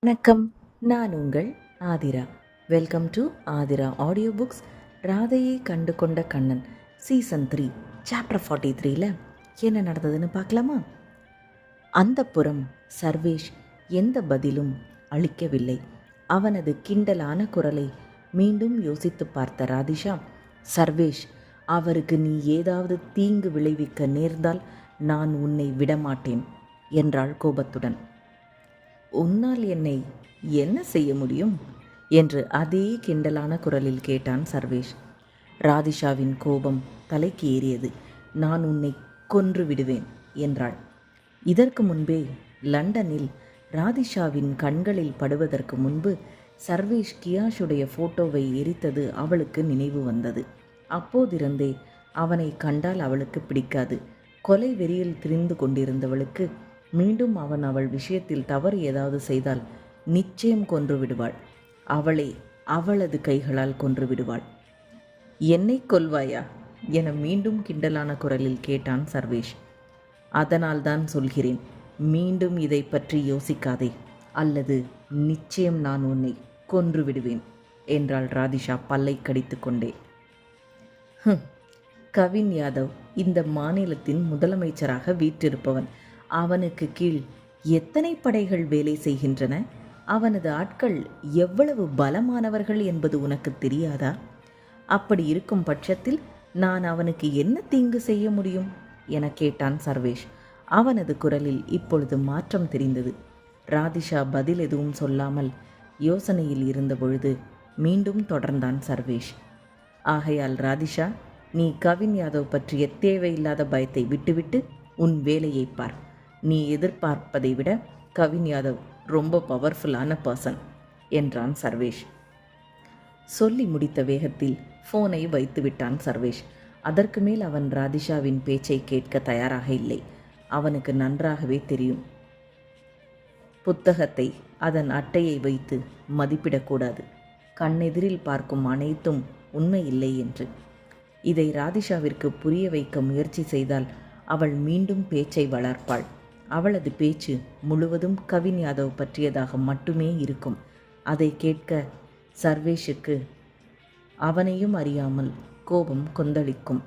வணக்கம், நான் உங்கள் Athira. Welcome to Athira audio books. ராதையை கண்டு கொண்ட கண்ணன் சீசன் 3 சாப்டர் 43ல் என்ன நடந்ததுன்னு பார்க்கலாமா? அந்த புறம் சர்வேஷ் எந்த பதிலும் அளிக்கவில்லை. அவனது கிண்டலான குரலை மீண்டும் யோசித்து பார்த்த ராதிஷா, சர்வேஷ், அவருக்கு நீ ஏதாவது தீங்கு விளைவிக்க நேர்ந்தால் நான் உன்னை விடமாட்டேன் என்றாள் கோபத்துடன். உன்னால் என்னை என்ன செய்ய முடியும் என்று அதே கிண்டலான குரலில் கேட்டான் சர்வேஷ். ராதிஷாவின் கோபம் தலைக்கு ஏறியது. நான் உன்னை கொன்று விடுவேன் என்றாள். இதற்கு முன்பே லண்டனில் ராதிஷாவின் கண்களில் படுவதற்கு முன்பு சர்வேஷ் கியாஷுடைய ஃபோட்டோவை எரித்தது அவளுக்கு நினைவு வந்தது. அப்போதிருந்தே அவனை கண்டால் அவளுக்கு பிடிக்காது. கொலை வெறியில் திரிந்து கொண்டிருந்தவளுக்கு மீண்டும் அவன் அவள் விஷயத்தில் தவறு ஏதாவது செய்தால் நிச்சயம் கொன்று விடுவாள். அவளை அவளது கைகளால் கொன்று விடுவாள். என்னை கொல்வாயா என மீண்டும் கிண்டலான குரலில் கேட்டான் சர்வேஷ். அதனால்தான் சொல்கிறேன், மீண்டும் இதை பற்றி யோசிக்காதே, அல்லது நிச்சயம் நான் உன்னை கொன்று விடுவேன் என்றாள் ராதிஷா பல்லை கடித்து கொண்டே. கவின் யாதவ் இந்த மாநிலத்தின் முதலமைச்சராக வீற்றிருப்பவன். அவனுக்கு கீழ் எத்தனை படைகள் வேலை செய்கின்றன? அவனது ஆட்கள் எவ்வளவு பலமானவர்கள் என்பது உனக்கு தெரியாதா? அப்படி இருக்கும் பட்சத்தில் நான் அவனுக்கு என்ன தீங்கு செய்ய முடியும் என கேட்டான் சர்வேஷ். அவனது குரலில் இப்பொழுது மாற்றம் தெரிந்தது. ராதிஷா பதில் எதுவும் சொல்லாமல் யோசனையில் இருந்த பொழுது மீண்டும் தொடர்ந்தான் சர்வேஷ். ஆகையால் ராதிஷா, நீ கவின் யாதவ் பற்றிய தேவையில்லாத பயத்தை விட்டுவிட்டு உன் வேலையை பார். நீ எதிர்பார்ப்பதை விட கவின் யாதவ் ரொம்ப பவர்ஃபுல்லான பர்சன் என்றான் சர்வேஷ். சொல்லி முடித்த வேகத்தில் ஃபோனை வைத்து விட்டான் சர்வேஷ். அதற்கு மேல் அவன் ராதிஷாவின் பேச்சை கேட்க தயாராக இல்லை. அவனுக்கு நன்றாகவே தெரியும், புத்தகத்தை அதன் அட்டையை வைத்து மதிப்பிடக்கூடாது. கண்ணெதிரில் பார்க்கும் அனைத்தும் உண்மை இல்லை என்று. இதை ராதிஷாவிற்கு புரிய வைக்க முயற்சி செய்தால் அவள் மீண்டும் பேச்சை வளர்ப்பாள். அவளது பேச்சு முழுவதும் கவின் யாதவ் பற்றியதாக மட்டுமே இருக்கும். அதை கேட்க சர்வேஷுக்கு அவனையும் அறியாமல் கோபம் கொந்தளிக்கும்.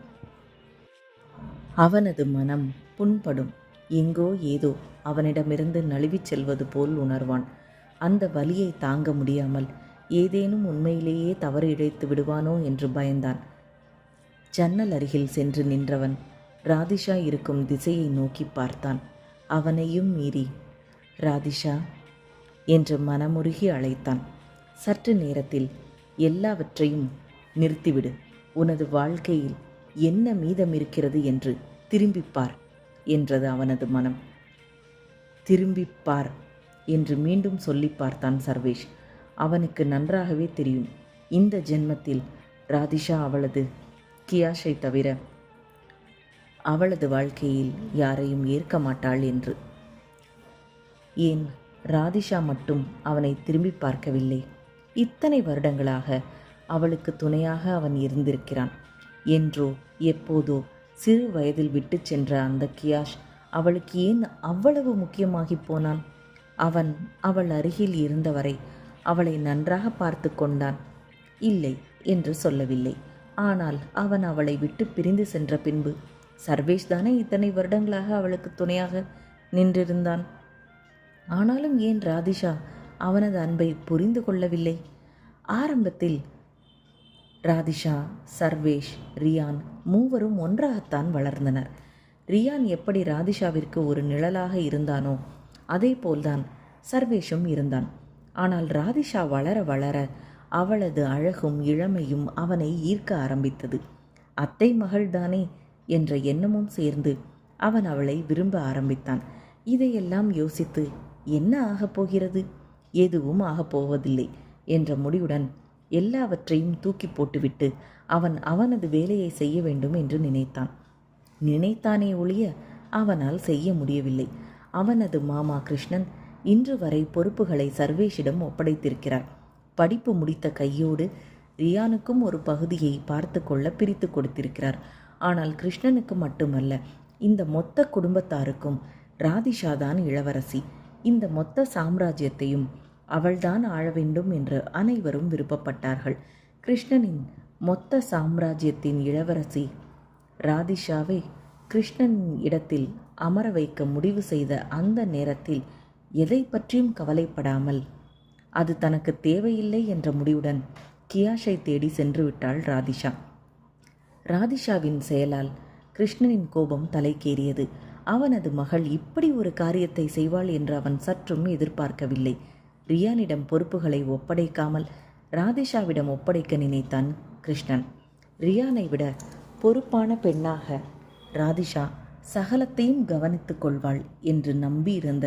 அவனது மனம் புண்படும். எங்கோ ஏதோ அவனிடமிருந்து நழுவிச் செல்வது போல் உணர்வான். அந்த வலியை தாங்க முடியாமல் ஏதேனும் உண்மையிலேயே தவறு இழைத்து விடுவானோ என்று பயந்தான். ஜன்னல் அருகில் சென்று நின்றவன் ராதிஷா இருக்கும் திசையை நோக்கி பார்த்தான். அவனையும் மீறி ராதிஷா என்று மனமுருகி அழைத்தான். சற்று நேரத்தில் எல்லாவற்றையும் நிறுத்திவிடு. உனது வாழ்க்கையில் என்ன மீதமிருக்கிறது என்று திரும்பிப்பார் என்றது அவனது மனம். திரும்பிப்பார் என்று மீண்டும் சொல்லி பார்த்தான் சர்வேஷ். அவனுக்கு நன்றாகவே தெரியும், இந்த ஜென்மத்தில் ராதிஷா அவளது கியாஷை தவிர அவளது வாழ்க்கையில் யாரையும் ஏற்க மாட்டாள் என்று. ஏன் ராதிஷா மட்டும் அவனை திரும்பி பார்க்கவில்லை? இத்தனை வருடங்களாக அவளுக்கு துணையாக அவன் இருந்திருக்கிறான். என்றோ எப்போதோ சிறு வயதில் விட்டு சென்ற அந்த கியாஷ் அவளுக்கு ஏன் அவ்வளவு முக்கியமாகி போனான்? அவன் அவள் அருகில் இருந்தவரை அவளை நன்றாக பார்த்து கொண்டான். இல்லை என்று சொல்லவில்லை. ஆனால் அவன் அவளை விட்டு பிரிந்து சென்ற பின்பு சர்வேஷ் தானே இத்தனை வருடங்களாக அவளுக்கு துணையாக நின்றிருந்தான். ஆனாலும் ஏன் ராதிஷா அவனது அன்பை புரிந்து கொள்ளவில்லை? ஆரம்பத்தில் ராதிஷா, சர்வேஷ், ரியான் மூவரும் ஒன்றாகத்தான் வளர்ந்தனர். ரியான் எப்படி ராதிஷாவிற்கு ஒரு நிழலாக இருந்தானோ அதே போல்தான் சர்வேஷும் இருந்தான். ஆனால் ராதிஷா வளர வளர அவளது அழகும் இளமையும் அவனை ஈர்க்க ஆரம்பித்தது. அத்தை மகள்தானே என்ற எண்ணமும் சேர்ந்து அவன் அவளை விரும்ப ஆரம்பித்தான். இதையெல்லாம் யோசித்து என்ன ஆகப் போகிறது? எதுவும் ஆகப்போவதில்லை என்ற முடிவுடன் எல்லாவற்றையும் தூக்கி போட்டுவிட்டு அவன் அவனது வேலையை செய்ய வேண்டும் என்று நினைத்தானே ஒழிய அவனால் செய்ய முடியவில்லை. அவனது மாமா கிருஷ்ணன் இன்று வரை பொறுப்புகளை சர்வேஷிடம் ஒப்படைத்திருக்கிறார். படிப்பு முடித்த கையோடு ரியானுக்கும் ஒரு பகுதியை பார்த்து கொள்ள பிரித்து கொடுத்திருக்கிறார். ஆனால் கிருஷ்ணனுக்கு மட்டுமல்ல, இந்த மொத்த குடும்பத்தாருக்கும் ராதிஷாதான் இளவரசி. இந்த மொத்த சாம்ராஜ்யத்தையும் அவள்தான் ஆள வேண்டும் என்று அனைவரும் விருப்பப்பட்டார்கள். கிருஷ்ணனின் மொத்த சாம்ராஜ்யத்தின் இளவரசி ராதிஷாவை கிருஷ்ணனின் இடத்தில் அமர வைக்க முடிவு செய்த அந்த நேரத்தில் எதை பற்றியும் கவலைப்படாமல் அது தனக்கு தேவையில்லை என்ற முடிவுடன் கியாஷை தேடி சென்று விட்டாள் ராதிஷா. ராதிஷாவின் செயலால் கிருஷ்ணனின் கோபம் தலைக்கேறியது. அவனது மகள் இப்படி ஒரு காரியத்தை செய்வாள் என்று அவன் சற்றும் எதிர்பார்க்கவில்லை. ரியானிடம் பொறுப்புகளை ஒப்படைக்காமல் ராதிஷாவிடம் ஒப்படைக்க நினைத்தான் கிருஷ்ணன். ரியானை விட பொறுப்பான பெண்ணாக ராதிஷா சகலத்தையும் கவனித்துக் கொள்வாள் என்று நம்பியிருந்த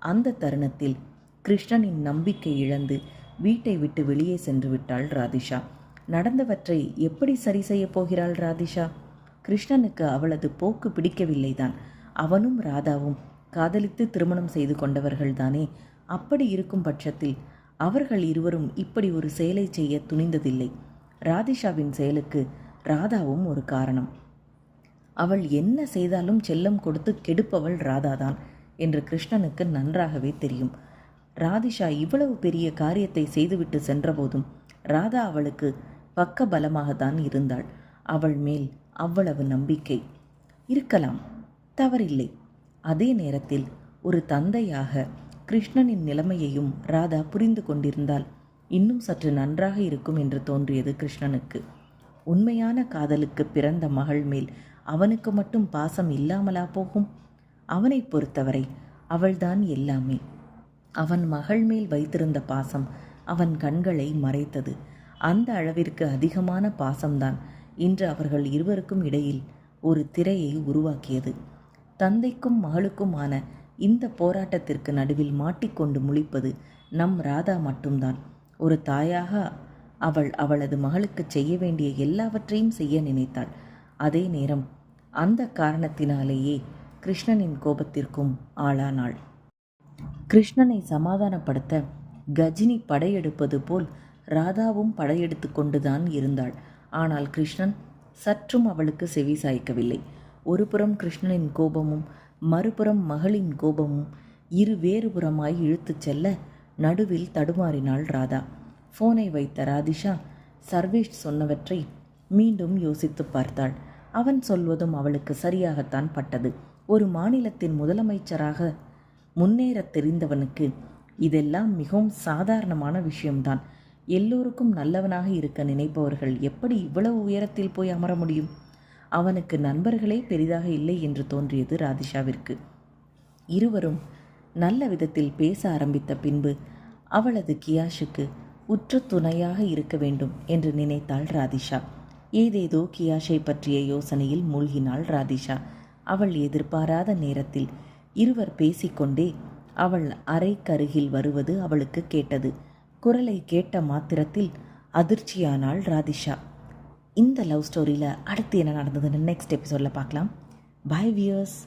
அந்த தருணத்தில் கிருஷ்ணனின் நம்பிக்கை இழந்து வீட்டை விட்டு வெளியே சென்று விட்டாள் ராதிஷா. நடந்தவற்றை எப்படி சரி செய்யப் போகிறாள் ராதிஷா? கிருஷ்ணனுக்கு அவளது போக்கு பிடிக்கவில்லைதான். அவனும் ராதாவும் காதலித்து திருமணம் செய்து கொண்டவர்கள்தானே. அப்படி இருக்கும் பட்சத்தில் அவர்கள் இருவரும் இப்படி ஒரு செயலை செய்ய துணிந்ததில்லை. ராதிஷாவின் செயலுக்கு ராதாவும் ஒரு காரணம். அவள் என்ன செய்தாலும் செல்லம் கொடுத்து கெடுப்பவள் ராதாதான் என்று கிருஷ்ணனுக்கு நன்றாகவே தெரியும். ராதிஷா இவ்வளவு பெரிய காரியத்தை செய்துவிட்டு சென்றபோதும் ராதா அவளுக்கு பக்க பலமாகத்தான் இருந்தாள். அவள் மேல் அவ்வளவு நம்பிக்கை இருக்கலாம், தவறில்லை. அதே நேரத்தில் ஒரு தந்தையாக கிருஷ்ணனின் நிலைமையையும் ராதா புரிந்து கொண்டிருந்தால் இன்னும் சற்று நன்றாக இருக்கும் என்று தோன்றியது கிருஷ்ணனுக்கு. உண்மையான காதலுக்கு பிறந்த மகள் மேல் அவனுக்கு மட்டும் பாசம் இல்லாமலா போகும்? அவனை பொறுத்தவரை அவள்தான் எல்லாமே. அவன் மகள் மேல் வைத்திருந்த பாசம் அவன் கண்களை மறைத்தது. அந்த அளவிற்கு அதிகமான பாசம்தான் இன்று அவர்கள் இருவருக்கும் இடையில் ஒரு திரையை உருவாக்கியது. தந்தைக்கும் மகளுக்குமான இந்த போராட்டத்திற்கு நடுவில் மாட்டிக்கொண்டு முழிப்பது நம் ராதா மட்டும்தான். ஒரு தாயாக அவள் அவளது மகளுக்கு செய்ய வேண்டிய எல்லாவற்றையும் செய்ய நினைத்தாள். அதே நேரம் அந்த காரணத்தினாலேயே கிருஷ்ணனின் கோபத்திற்கும் ஆளானாள். கிருஷ்ணனை சமாதானப்படுத்த கஜினி படையெடுப்பது போல் ராதாவும் படையெடுத்து கொண்டுதான் இருந்தாள். ஆனால் கிருஷ்ணன் சற்றும் அவளுக்கு செவி சாய்க்கவில்லை. ஒருபுறம் கிருஷ்ணனின் கோபமும் மறுபுறம் மகளின் கோபமும் வேறுபுறமாய் இழுத்துச் செல்ல நடுவில் தடுமாறினாள் ராதா. ஃபோனை வைத்த ராதிஷா சர்வேஷ் சொன்னவற்றை மீண்டும் யோசித்து பார்த்தாள். அவன் சொல்வதும் அவளுக்கு சரியாகத்தான் பட்டது. ஒரு மாநிலத்தின் முதலமைச்சராக முன்னேற தெரிந்தவனுக்கு இதெல்லாம் மிகவும் சாதாரணமான விஷயம்தான். எல்லோருக்கும் நல்லவனாக இருக்க நினைப்பவர்கள் எப்படி இவ்வளவு உயரத்தில் போய் அமர முடியும்? அவனுக்கு நண்பர்களே பெரிதாக இல்லை என்று தோன்றியது ராதிஷாவிற்கு. இருவரும் நல்ல விதத்தில் பேச ஆரம்பித்த பின்பு அவளது கியாஷுக்கு உற்ற துணையாக இருக்க வேண்டும் என்று நினைத்தாள் ராதிஷா. ஏதேதோ கியாஷை பற்றிய யோசனையில் மூழ்கினாள் ராதிஷா. அவள் எதிர்பாராத நேரத்தில் இருவர் பேசிக்கொண்டே அவள் அறைக்கருகில் வருவது அவளுக்கு கேட்டது. குரலை கேட்ட மாத்திரத்தில் அதிர்ச்சியானாள் ராதிஷா. இந்த லவ் ஸ்டோரியில் அடுத்து என்ன நடந்ததுன்னு நெக்ஸ்ட் எபிசோடில் பார்க்கலாம். Bye wears.